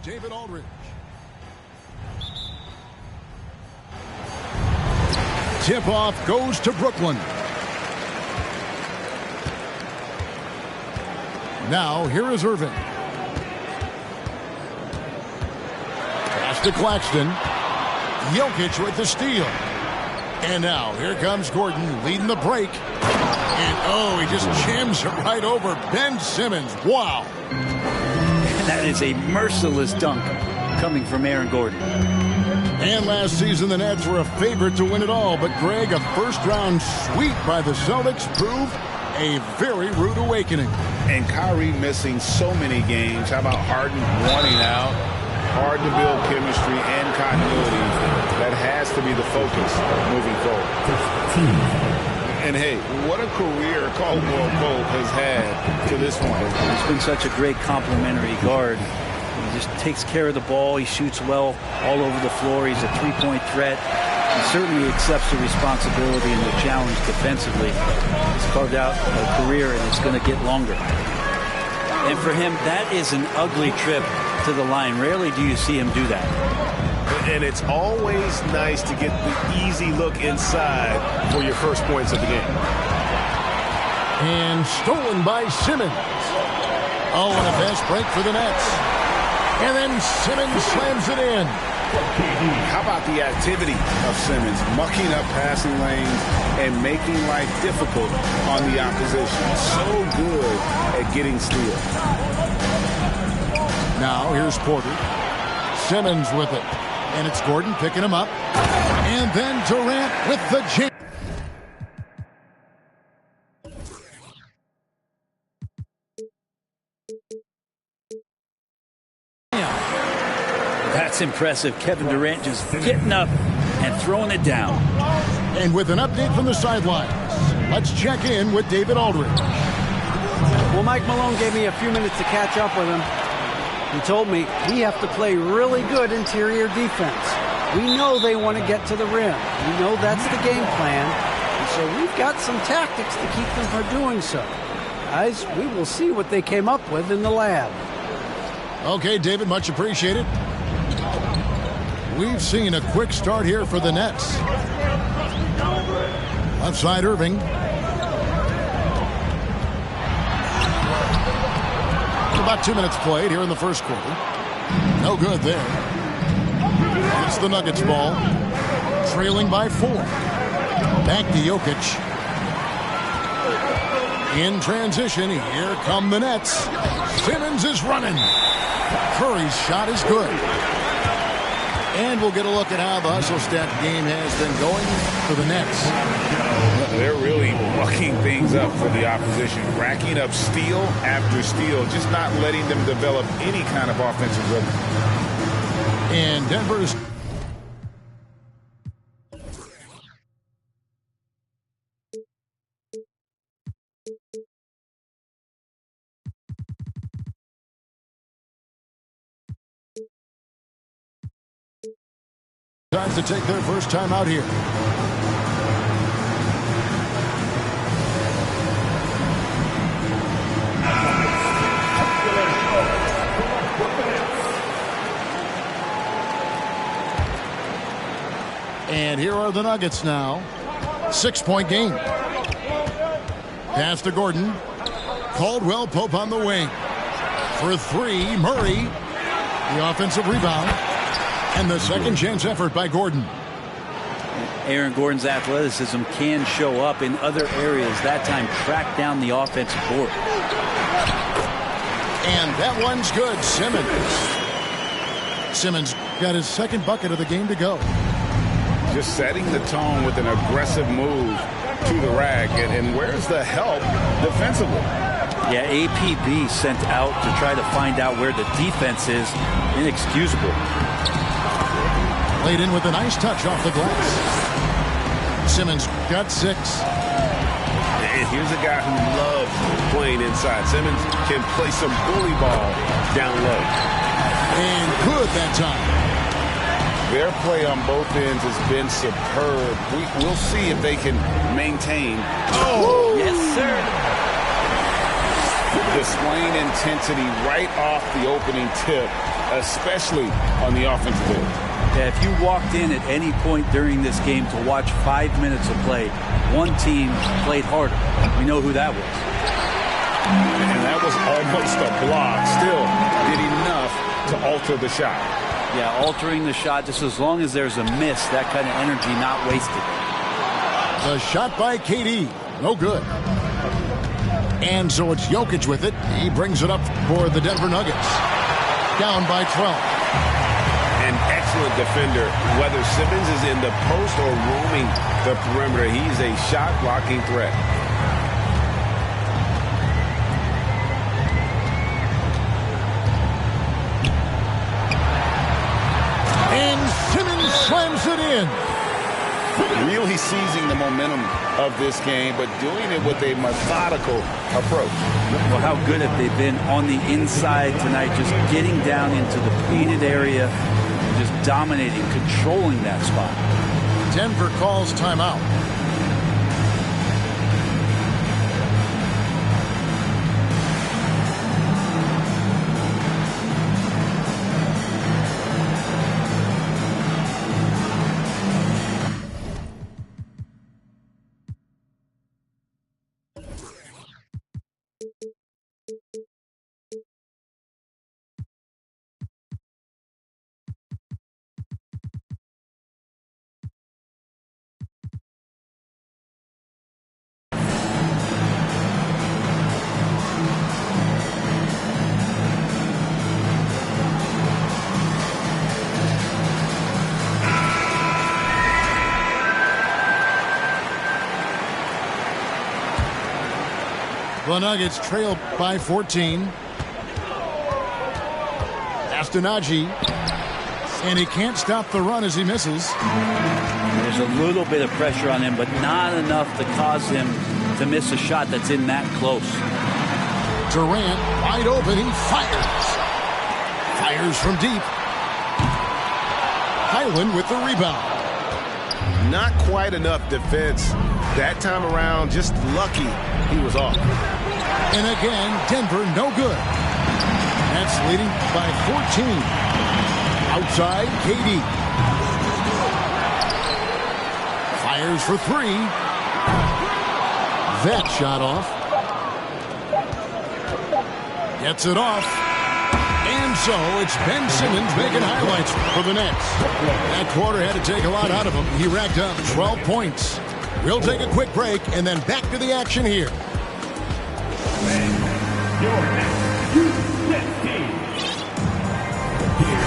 David Aldridge. Tip-off goes to Brooklyn. Now, here is Irving. Pass to Claxton. Jokic with the steal. And now, here comes Gordon leading the break. And, oh, he just jams it right over Ben Simmons. Wow. That is a merciless dunk coming from Aaron Gordon. And last season, the Nets were a favorite to win it all. But, Greg, a first-round sweep by the Celtics proved a very rude awakening. And Kyrie missing so many games. How about Harden wanting out? Hard to build chemistry and continuity. That has to be the focus moving forward. And hey, what a career Caldwell Pope has had to this point. He's been such a great complementary guard. He just takes care of the ball. He shoots well all over the floor. He's a three-point threat. He certainly accepts the responsibility and the challenge defensively. He's carved out a career, and it's going to get longer. And for him, that is an ugly trip to the line. Rarely do you see him do that. And it's always nice to get the easy look inside for your first points of the game. And stolen by Simmons. Oh, and a fast break for the Nets. And then Simmons slams it in. How about the activity of Simmons, mucking up passing lanes and making life difficult on the opposition. So good at getting steals. Now here's Porter. Simmons with it. And it's Gordon picking him up. And then Durant with the jam. That's impressive. Kevin Durant just getting up and throwing it down. And with an update from the sidelines, let's check in with David Aldridge. Well, Mike Malone gave me a few minutes to catch up with him. He told me we have to play really good interior defense. We know they want to get to the rim. We know that's the game plan. And so we've got some tactics to keep them from doing so. Guys, we will see what they came up with in the lab. Okay, David, much appreciated. We've seen a quick start here for the Nets. Left side, Irving. About 2 minutes played here in the first quarter. No good there. It's the Nuggets ball. Trailing by 4. Back to Jokic. In transition, here come the Nets. Simmons is running. Curry's shot is good. And we'll get a look at how the hustle step game has been going for the Nets. They're really mucking things up for the opposition, racking up steal after steal, just not letting them develop any kind of offensive rhythm. And Denver's tries to take their first time out here. And here are the Nuggets now. 6-point game. Pass to Gordon. Caldwell Pope on the wing. For 3, Murray. The offensive rebound. And the second chance effort by Gordon. Aaron Gordon's athleticism can show up in other areas. That time track down the offensive board. And that one's good. Simmons got his second bucket of the game to go. Just setting the tone with an aggressive move to the rack. And where's the help defensively? Yeah, APB sent out to try to find out where the defense is. Inexcusable. Laid in with a nice touch off the glass. Simmons got 6. And here's a guy who loves playing inside. Simmons can play some bully ball down low. And good that time. Their play on both ends has been superb. We'll see if they can maintain. Oh, yes, sir. Displaying intensity right off the opening tip, especially on the offensive end. Yeah, if you walked in at any point during this game to watch 5 minutes of play, one team played harder. We know who that was. And that was almost a block. Still did enough to alter the shot. Yeah, altering the shot, just as long as there's a miss, that kind of energy not wasted. The shot by KD, no good. And so it's Jokic with it. He brings it up for the Denver Nuggets. Down by 12. An excellent defender, whether Simmons is in the post or roaming the perimeter. He's a shot-blocking threat. And Simmons slams it in. Really seizing the momentum of this game, but doing it with a methodical approach. Well, how good have they been on the inside tonight, just getting down into the painted area, and just dominating, controlling that spot. Denver calls timeout. The Nuggets trail by 14. Astonagi. And he can't stop the run as he misses. There's a little bit of pressure on him, but not enough to cause him to miss a shot that's in that close. Durant wide open. He fires. Fires from deep. Highland with the rebound. Not quite enough defense. That time around, just lucky he was off. And again, Denver no good. That's leading by 14. Outside, KD. Fires for three. That shot off. Gets it off. And so it's Ben Simmons making highlights for the Nets. That quarter had to take a lot out of him. He racked up 12 points. We'll take a quick break and then back to the action here.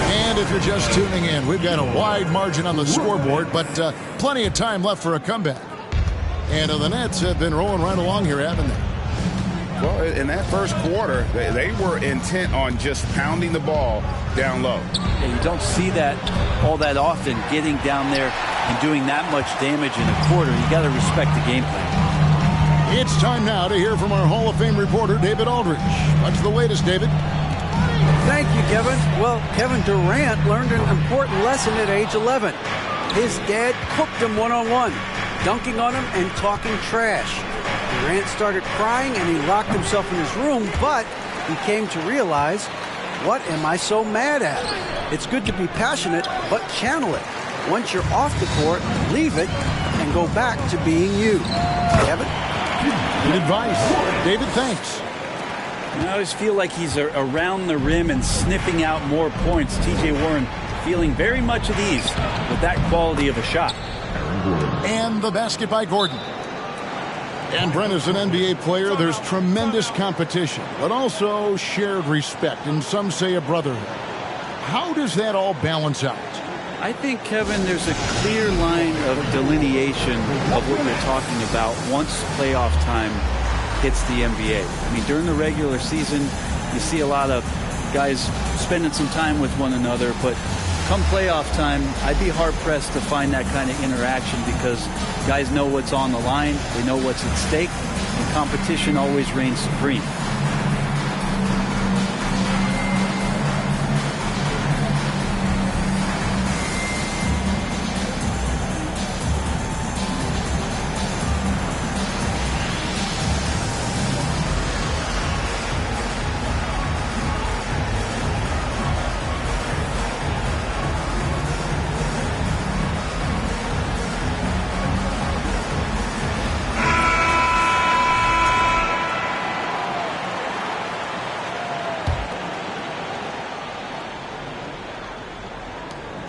And if you're just tuning in, we've got a wide margin on the scoreboard, but plenty of time left for a comeback. And the Nets have been rolling right along here, haven't they? Well, in that first quarter, they were intent on just pounding the ball down low. Yeah, you don't see that all that often, getting down there and doing that much damage in a quarter. You got to respect the game plan. It's time now to hear from our Hall of Fame reporter, David Aldridge. What's the latest, David? Thank you, Kevin. Well, Kevin Durant learned an important lesson at age 11. His dad cooked him one-on-one, dunking on him and talking trash. Durant started crying and he locked himself in his room, but he came to realize, what am I so mad at? It's good to be passionate, but channel it. Once you're off the court, leave it and go back to being you. Kevin? Good advice. David, thanks. I always feel like he's around the rim and sniffing out more points. T.J. Warren feeling very much at ease with that quality of a shot. And the basket by Gordon. And Brent, as an NBA player, there's tremendous competition, but also shared respect, and some say a brotherhood. How does that all balance out? I think, Kevin, there's a clear line of delineation of what you're talking about once playoff time hits the NBA. I mean, during the regular season, you see a lot of guys spending some time with one another, but come playoff time, I'd be hard-pressed to find that kind of interaction because guys know what's on the line, they know what's at stake, and competition always reigns supreme.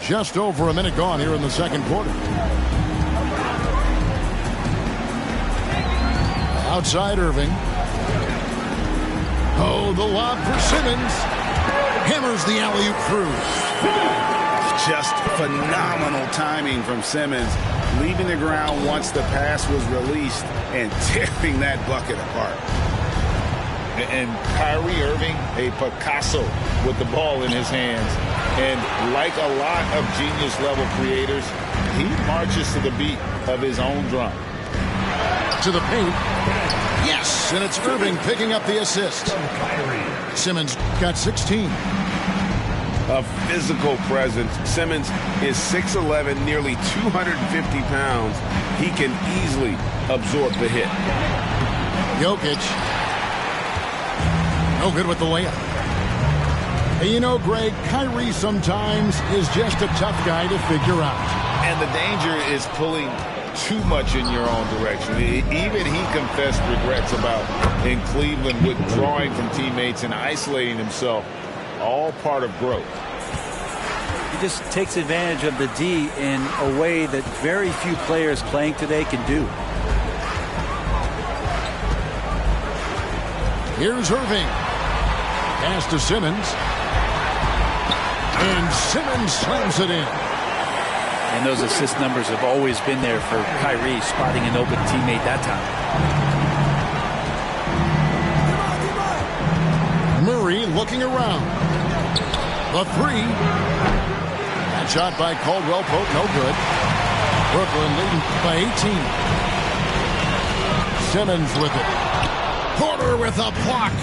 Just over a minute gone here in the second quarter. Outside Irving. Oh, the lob for Simmons. Hammers the alley-oop through. Just phenomenal timing from Simmons, leaving the ground once the pass was released and tearing that bucket apart. And Kyrie Irving, a Picasso with the ball in his hands. And like a lot of genius-level creators, he marches to the beat of his own drum. To the paint. Yes, and it's Irving picking up the assist. Simmons got 16. A physical presence. Simmons is 6'11", nearly 250 pounds. He can easily absorb the hit. Jokic. No good with the layup. And you know, Greg, Kyrie sometimes is just a tough guy to figure out. And the danger is pulling too much in your own direction. Even he confessed regrets about in Cleveland withdrawing from teammates and isolating himself. All part of growth. He just takes advantage of the D in a way that very few players playing today can do. Here's Irving. Pass to Simmons. And Simmons slams it in. And those assist numbers have always been there for Kyrie, spotting an open teammate that time. Murray looking around. The three. That shot by Caldwell Pope, no good. Brooklyn leading by 18. Simmons with it. Porter with a block.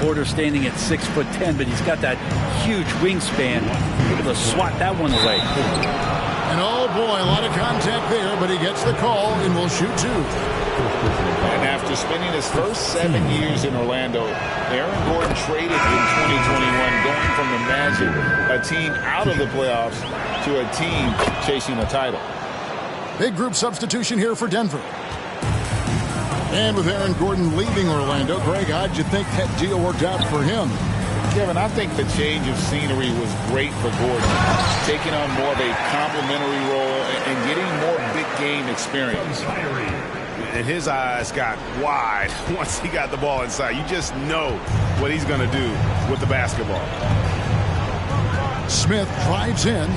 Porter standing at 6'10", but he's got that huge wingspan, able to swat that one away. And oh boy, a lot of contact there, but he gets the call and will shoot two. And after spending his first 7 years in Orlando, Aaron Gordon traded in 2021, going from the Magic, a team out of the playoffs, to a team chasing a title. Big group substitution here for Denver. And with Aaron Gordon leaving Orlando, Greg, how'd you think that deal worked out for him? Kevin, I think the change of scenery was great for Gordon, taking on more of a complimentary role and getting more big game experience. And his eyes got wide once he got the ball inside. You just know what he's going to do with the basketball. Smith drives in.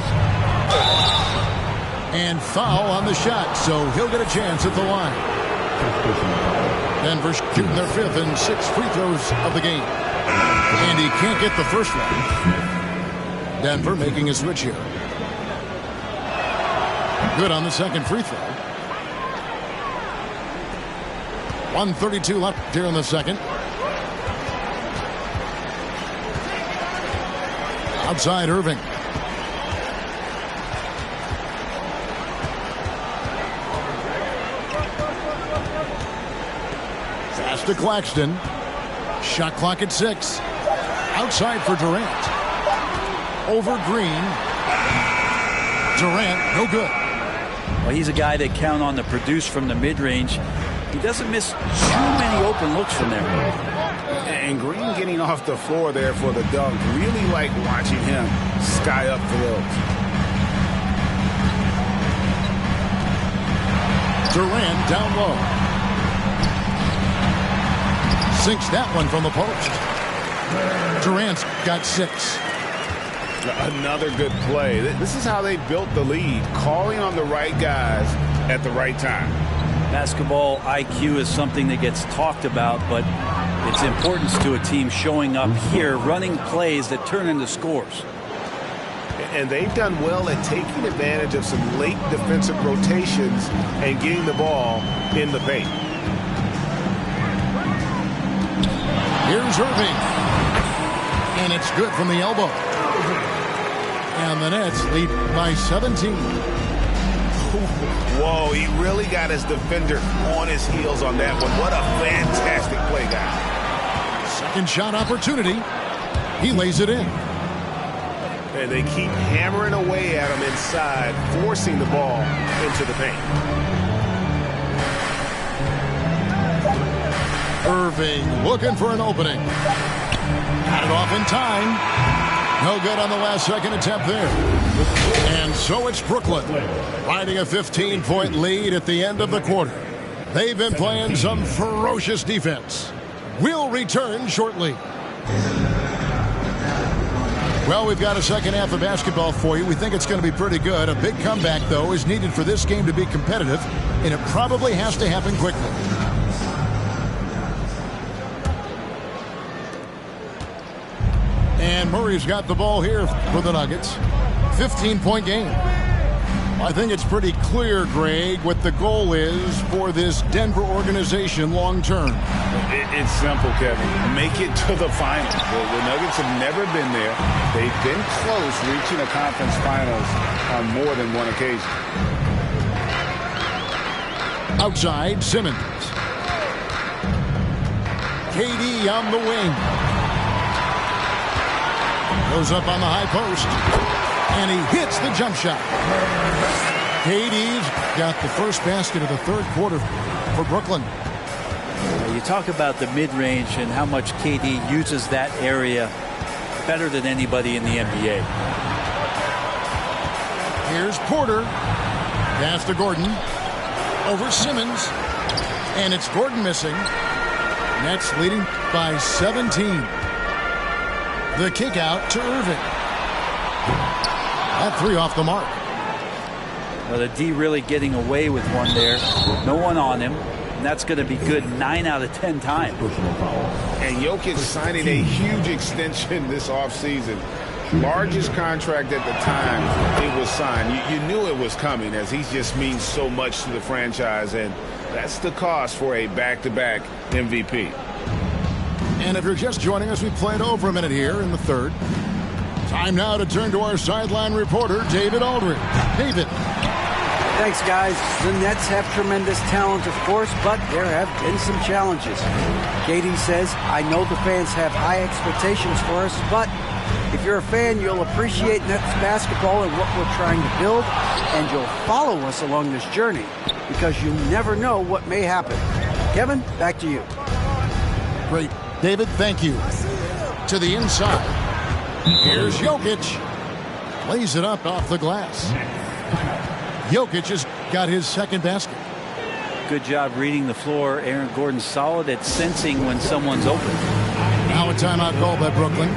And foul on the shot, so he'll get a chance at the line. Denver shooting their fifth and 6 free throws of the game. And he can't get the first one. Denver making a switch here. Good on the second free throw. 1:32 left here in the second. Outside Irving. Pass to Claxton. Shot clock at 6. Outside for Durant. Over Green. Durant, no good. Well, he's a guy that count on to produce from the mid-range. He doesn't miss too many open looks from there. And Green getting off the floor there for the dunk. Really like watching him sky up for those. Durant down low. Sinks that one from the post. Durant's got 6. Another good play. This is how they built the lead, calling on the right guys at the right time. Basketball IQ is something that gets talked about, but its importance to a team showing up here, running plays that turn into scores. And they've done well at taking advantage of some late defensive rotations and getting the ball in the paint. Here's Irving. And it's good from the elbow. And the Nets lead by 17. Whoa, he really got his defender on his heels on that one. What a fantastic play, guys. Second shot opportunity. He lays it in. And they keep hammering away at him inside, forcing the ball into the paint. Irving looking for an opening. Got it off in time. No good on the last second attempt there. And so it's Brooklyn riding a 15-point lead at the end of the quarter. They've been playing some ferocious defense. We'll return shortly. Well, we've got a second half of basketball for you. We think it's going to be pretty good. A big comeback, though, is needed for this game to be competitive, and it probably has to happen quickly. And Murray's got the ball here for the Nuggets. 15-point game. I think it's pretty clear, Greg, what the goal is for this Denver organization long term. It's simple, Kevin. Make it to the finals. The Nuggets have never been there. They've been close reaching a conference finals on more than one occasion. Outside, Simmons. KD on the wing. Goes up on the high post. And he hits the jump shot. KD's got the first basket of the third quarter for Brooklyn. You talk about the mid-range and how much KD uses that area better than anybody in the NBA. Here's Porter. Pass to Gordon. Over Simmons. And it's Gordon missing. Nets leading by 17. The kick out to Irving. That three off the mark. Well, the D really getting away with one there. No one on him. And that's going to be good 9 out of 10 times. And Jokic signing a huge extension this offseason. Largest contract at the time it was signed. You knew it was coming, as he just means so much to the franchise. And that's the cost for a back-to-back MVP. And if you're just joining us, we played over a minute here in the third. Time now to turn to our sideline reporter, David Aldridge. David. Thanks, guys. The Nets have tremendous talent, of course, but there have been some challenges. KD says, I know the fans have high expectations for us, but if you're a fan, you'll appreciate Nets basketball and what we're trying to build, and you'll follow us along this journey because you never know what may happen. Kevin, back to you. Great. David, thank you. To the inside. Here's Jokic. Lays it up off the glass. Jokic has got his second basket. Good job reading the floor. Aaron Gordon's solid at sensing when someone's open. Now a timeout call by Brooklyn.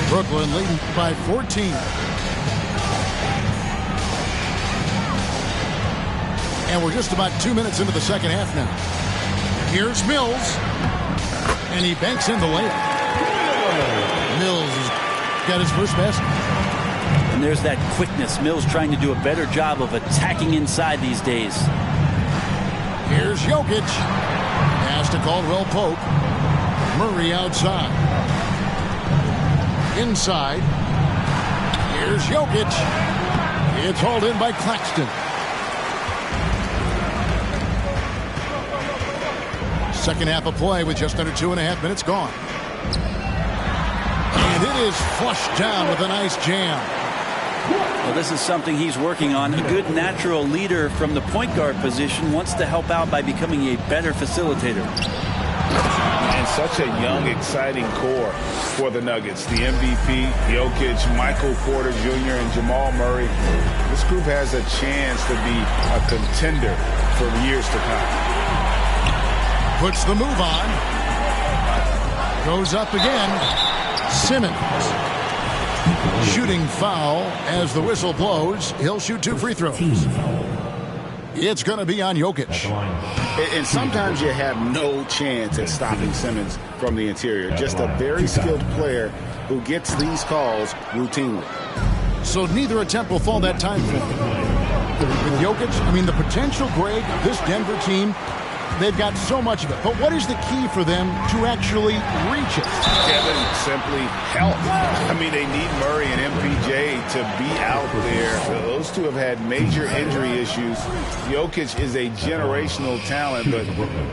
Brooklyn leading by 14. And we're just about 2 minutes into the second half now. Here's Mills. And he banks in the layup. Mills has got his first basket. And there's that quickness. Mills trying to do a better job of attacking inside these days. Here's Jokic. Pass to Caldwell Pope. Murray outside. Inside. Here's Jokic. It's hauled in by Claxton. Second half of play with just under 2.5 minutes gone. And it is flushed down with a nice jam. Well, this is something he's working on. A good natural leader from the point guard position wants to help out by becoming a better facilitator. And such a young, exciting core for the Nuggets. The MVP, Jokic, Michael Porter Jr., and Jamal Murray. This group has a chance to be a contender for years to come. Puts the move on. Goes up again. Simmons. Shooting foul as the whistle blows. He'll shoot 2 free throws. It's going to be on Jokic. And sometimes you have no chance at stopping Simmons from the interior. Just a very skilled player who gets these calls routinely. So neither attempt will fall that time for him. With Jokic, I mean, the potential, Greg, this Denver team, they've got so much of it. But what is the key for them to actually reach it? Kevin, simply help. I mean, they need Murray and MPJ to be out there. Those two have had major injury issues. Jokic is a generational talent, but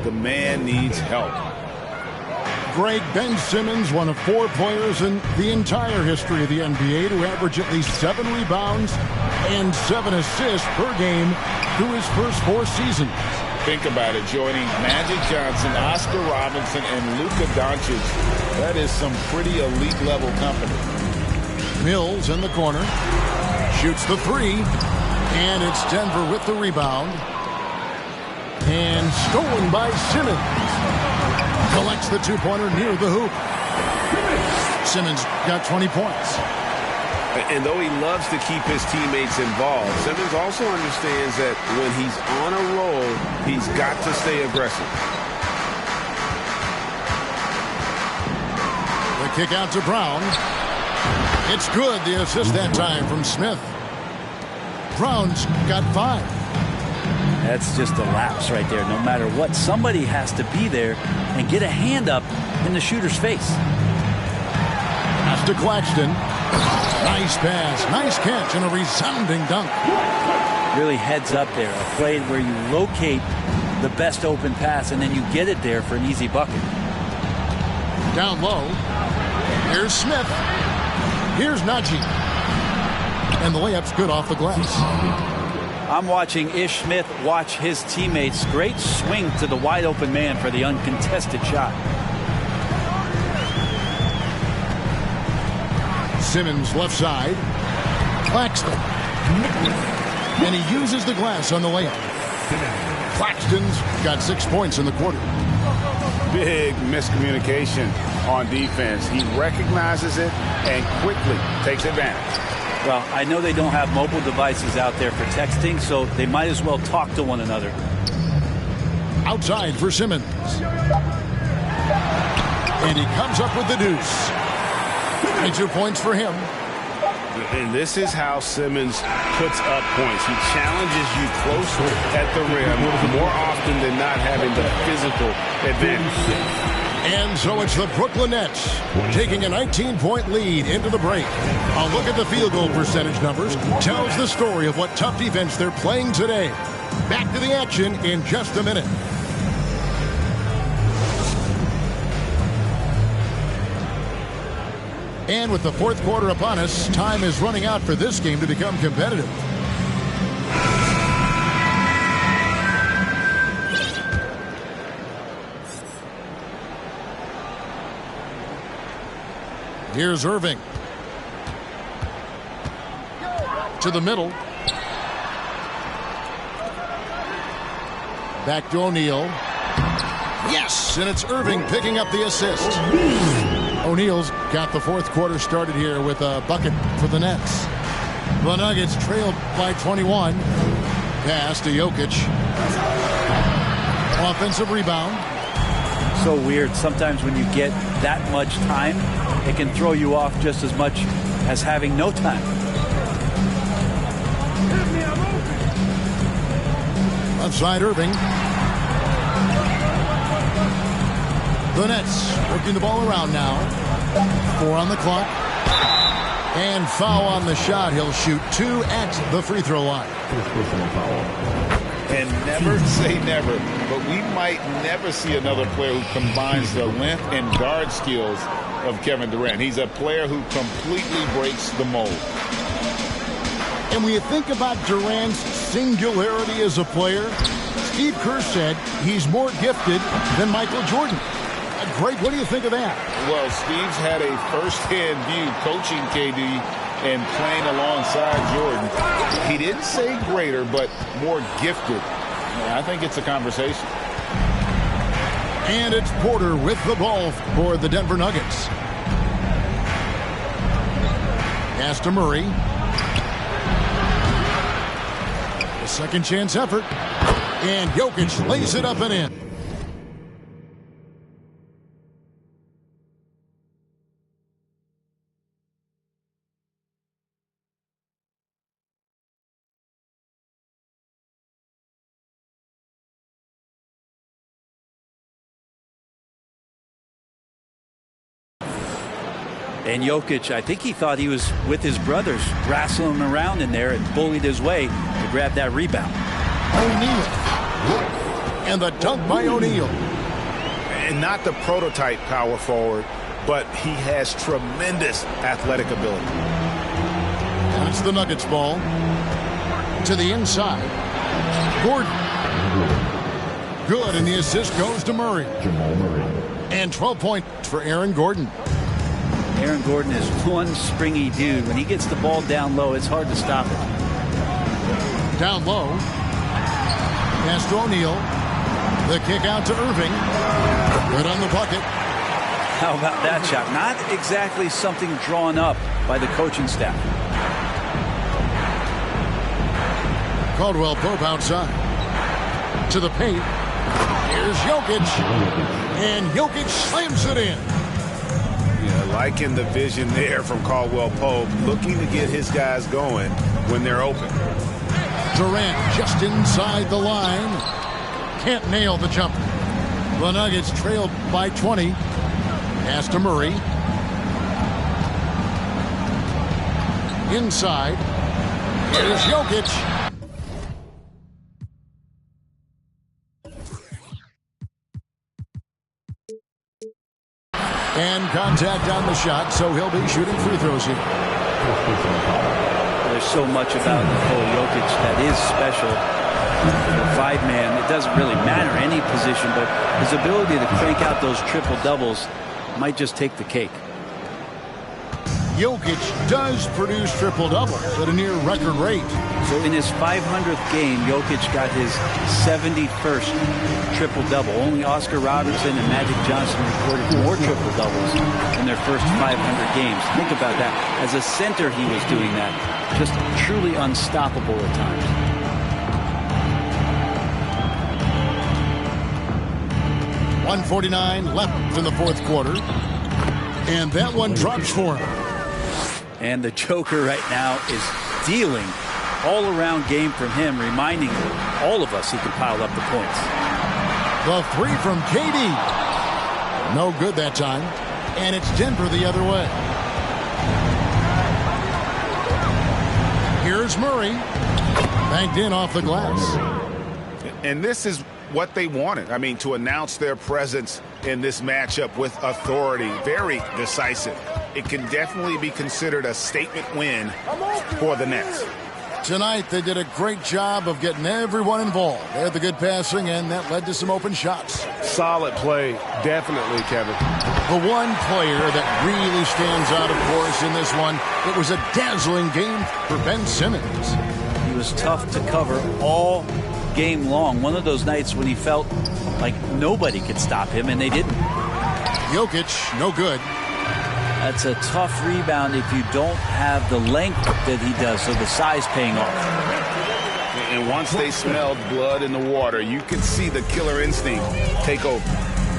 the man needs help. Greg, Ben Simmons, one of 4 players in the entire history of the NBA to average at least 7 rebounds and 7 assists per game through his first 4 seasons. Think about it, joining Magic Johnson, Oscar Robinson, and Luka Doncic. That is some pretty elite level company. Mills in the corner. Shoots the 3. And it's Denver with the rebound. And stolen by Simmons. Collects the 2-pointer near the hoop. Simmons got 20 points. And though he loves to keep his teammates involved, Simmons also understands that when he's on a roll, he's got to stay aggressive. The kick out to Brown. It's good. The assist that time from Smith. Brown's got 5. That's just a lapse right there. No matter what, somebody has to be there and get a hand up in the shooter's face. Pass to Claxton. Nice pass, nice catch, and a resounding dunk. Really heads up there. A play where you locate the best open pass and then you get it there for an easy bucket. Down low. Here's Smith. Here's Najee. And the layup's good off the glass. I'm watching Ish Smith watch his teammates. Great swing to the wide open man for the uncontested shot. Simmons left side. Claxton. And he uses the glass on the layup. Claxton's got 6 points in the quarter. Big miscommunication on defense. He recognizes it and quickly takes advantage. Well, I know they don't have mobile devices out there for texting, so they might as well talk to one another. Outside for Simmons. And he comes up with the deuce. 22 points for him. And this is how Simmons puts up points. He challenges you close at the rim more often than not, having the physical advantage. And so it's the Brooklyn Nets taking a 19-point lead into the break. A look at the field goal percentage numbers tells the story of what tough defense they're playing today. Back to the action in just a minute. And with the fourth quarter upon us, time is running out for this game to become competitive. Here's Irving. To the middle. Back to O'Neal. Yes! And it's Irving picking up the assist. O'Neal's got the fourth quarter started here with a bucket for the Nets. The Nuggets trailed by 21. Pass to Jokic. Offensive rebound. So weird. Sometimes when you get that much time, it can throw you off just as much as having no time. Left side, Irving. The Nets working the ball around now. 4 on the clock. And foul on the shot. He'll shoot 2 at the free throw line. And never say never, but we might never see another player who combines the length and guard skills of Kevin Durant. He's a player who completely breaks the mold. And when you think about Durant's singularity as a player, Steve Kerr said he's more gifted than Michael Jordan. Greg, what do you think of that? Well, Steve's had a first-hand view coaching KD and playing alongside Jordan. He didn't say greater, but more gifted. I think it's a conversation. And it's Porter with the ball for the Denver Nuggets. Pass to Murray. A second chance effort. And Jokic lays it up and in. And Jokic, I think he thought he was with his brothers, wrestling around in there and bullied his way to grab that rebound. O'Neal. And the dunk by O'Neal. And not the prototype power forward, but he has tremendous athletic ability. And it's the Nuggets ball. To the inside. Gordon. Good, and the assist goes to Murray. And 12 points for Aaron Gordon. Aaron Gordon is one springy dude. When he gets the ball down low, it's hard to stop it. Down low. Pass to O'Neal. The kick out to Irving. Good on the bucket. How about that shot? Not exactly something drawn up by the coaching staff. Caldwell Pope outside. To the paint. Here's Jokic. And Jokic slams it in. Liking the vision there from Caldwell Pope, looking to get his guys going when they're open. Durant just inside the line. Can't nail the jumper. The Nuggets trailed by 20. Pass to Murray. Inside. Here's Jokic. And contact on the shot, so he'll be shooting free throws here. There's so much about Nikola Jokic that is special. For five-man, it doesn't really matter any position, but his ability to crank out those triple-doubles might just take the cake. Jokic does produce triple-doubles at a near-record rate. So in his 500th game, Jokic got his 71st triple-double. Only Oscar Robertson and Magic Johnson recorded more triple-doubles in their first 500 games. Think about that. As a center, he was doing that. Just truly unstoppable at times. .149 left in the fourth quarter. And that one drops for him. And the Joker right now is dealing all-around game from him, reminding all of us he can pile up the points. The three from KD. No good that time. And it's Denver the other way. Here's Murray. Banked in off the glass. And this is what they wanted. I mean, to announce their presence in this matchup with authority. Very decisive. It can definitely be considered a statement win for the Nets. Tonight, they did a great job of getting everyone involved. They had the good passing, and that led to some open shots. Solid play, definitely, Kevin. The one player that really stands out, of course, in this one, it was a dazzling game for Ben Simmons. He was tough to cover all game long. One of those nights when he felt like nobody could stop him, and they didn't. Jokic, no good. That's a tough rebound if you don't have the length that he does, so the size paying off. And once they smelled blood in the water, you could see the killer instinct take over.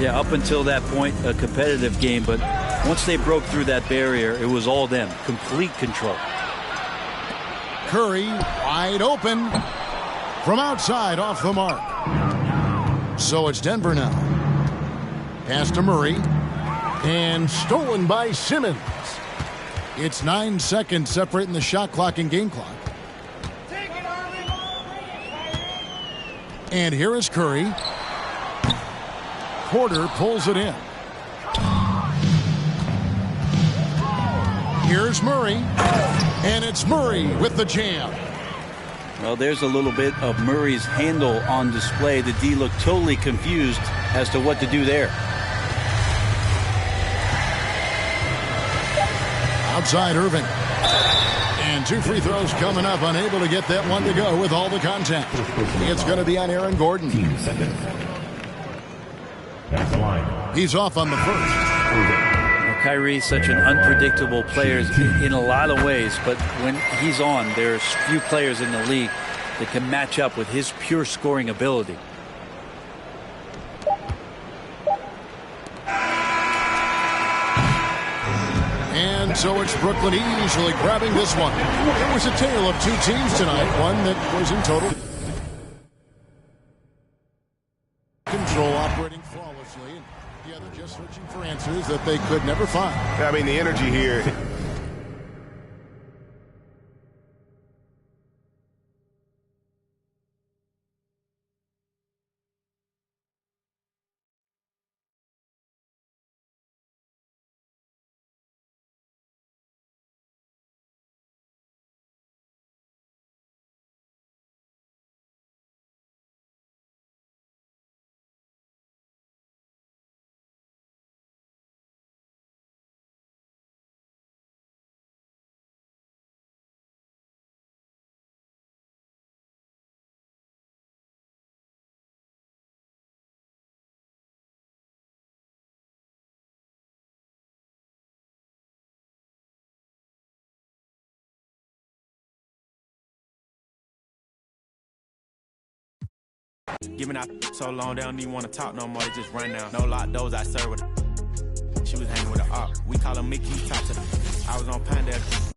Yeah, up until that point, a competitive game, but once they broke through that barrier, it was all them. Complete control. Curry wide open from outside off the mark. So it's Denver now. Pass to Murray. And stolen by Simmons. It's 9 seconds separating the shot clock and game clock. And here is Curry. Porter pulls it in. Here's Murray. And it's Murray with the jam. Well, there's a little bit of Murray's handle on display. The D looked totally confused as to what to do there. outside Irving. And 2 free throws coming up, unable to get that one to go with all the contact. It's going to be on Aaron Gordon. He's off on the first. Well, Kyrie's such an unpredictable player in a lot of ways, but when he's on, there's few players in the league that can match up with his pure scoring ability. And so it's Brooklyn easily grabbing this one. It was a tale of 2 teams tonight, one that was in total control, operating flawlessly, and the other just searching for answers that they could never find. I mean, the energy here. Giving out so long, they don't even want to talk no more. They just run down. No lock doors, I serve with her. She was hanging with her op. We call her Mickey, top to the. I was on Panda.